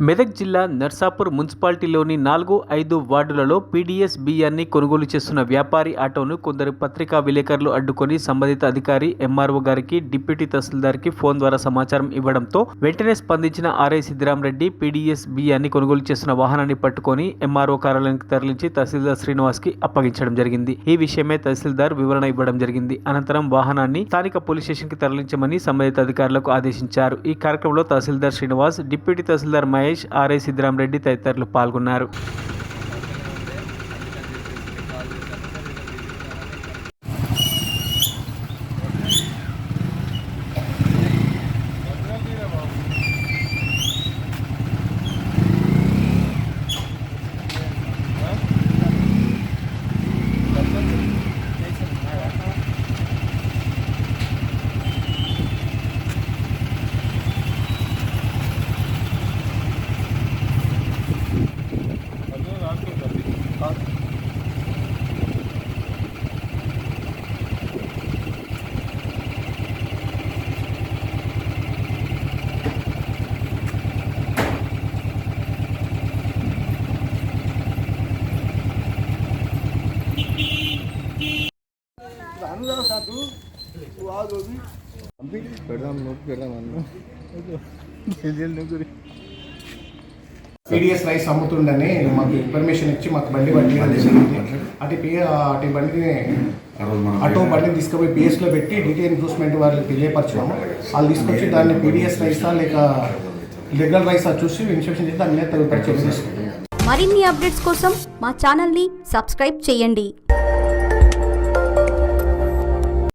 మెదక్ జిల్లా నర్సాపూర్ మున్సిపాలిటీలోని 4-5 వార్డులలో పీడీఎస్ బియ్యాన్ని కొనుగోలు చేస్తున్న వ్యాపారి ఆటోను కొందరు పత్రికా విలేకరులు అడ్డుకొని సంబంధిత అధికారి ఎంఆర్ఓ గారికి డిప్యూటీ తహసీల్దార్కి ఫోన్ ద్వారా సమాచారం ఇవ్వడంతో వెంటనే స్పందించిన ఆర్ఐ సిద్దిరామరెడ్డి పీడీఎస్ బియ్యాన్ని కొనుగోలు చేస్తున్న వాహనాన్ని పట్టుకొని ఎంఆర్ఓ కార్యాలయానికి తరలించి తహసీల్దార్ శ్రీనివాస్కి అప్పగించడం జరిగింది. ఈ విషయమే తహసీల్దార్ వివరణ ఇవ్వడం జరిగింది. అనంతరం వాహనాన్ని స్థానిక పోలీస్ స్టేషన్కి తరలించమని సంబంధిత అధికారులకు ఆదేశించారు. ఈ కార్యక్రమంలో తహసీల్దార్ శ్రీనివాస్, డిప్యూటీ తహసీల్దార్ మహేష్, ఆర్ఐ సిద్దిరామరెడ్డి తదితరులు పాల్గొన్నారు. పీడిఎస్ రైస్ అమ్ముతుండని మాకు ఇన్ఫర్మేషన్ ఇచ్చి మాకు బండి పట్టించడం జరిగింది. అటు బండిని బండిని తీసుకుపోయి పిఎస్లో పెట్టి డీటెయిల్ ఎన్ఫోర్స్మెంట్ వాళ్ళకి తెలియపరచాము. వాళ్ళు తీసుకొచ్చి దాన్ని పీడిఎస్ రైసా లేక రెగ్యులర్ రైసా చూసి ఇన్స్పెక్షన్ చేసి దాని మీద తదుపరి చర్య తీసుకుంటాం. మరిన్ని అప్డేట్స్ కోసం మా ఛానల్ని సబ్స్క్రైబ్ చేయండి.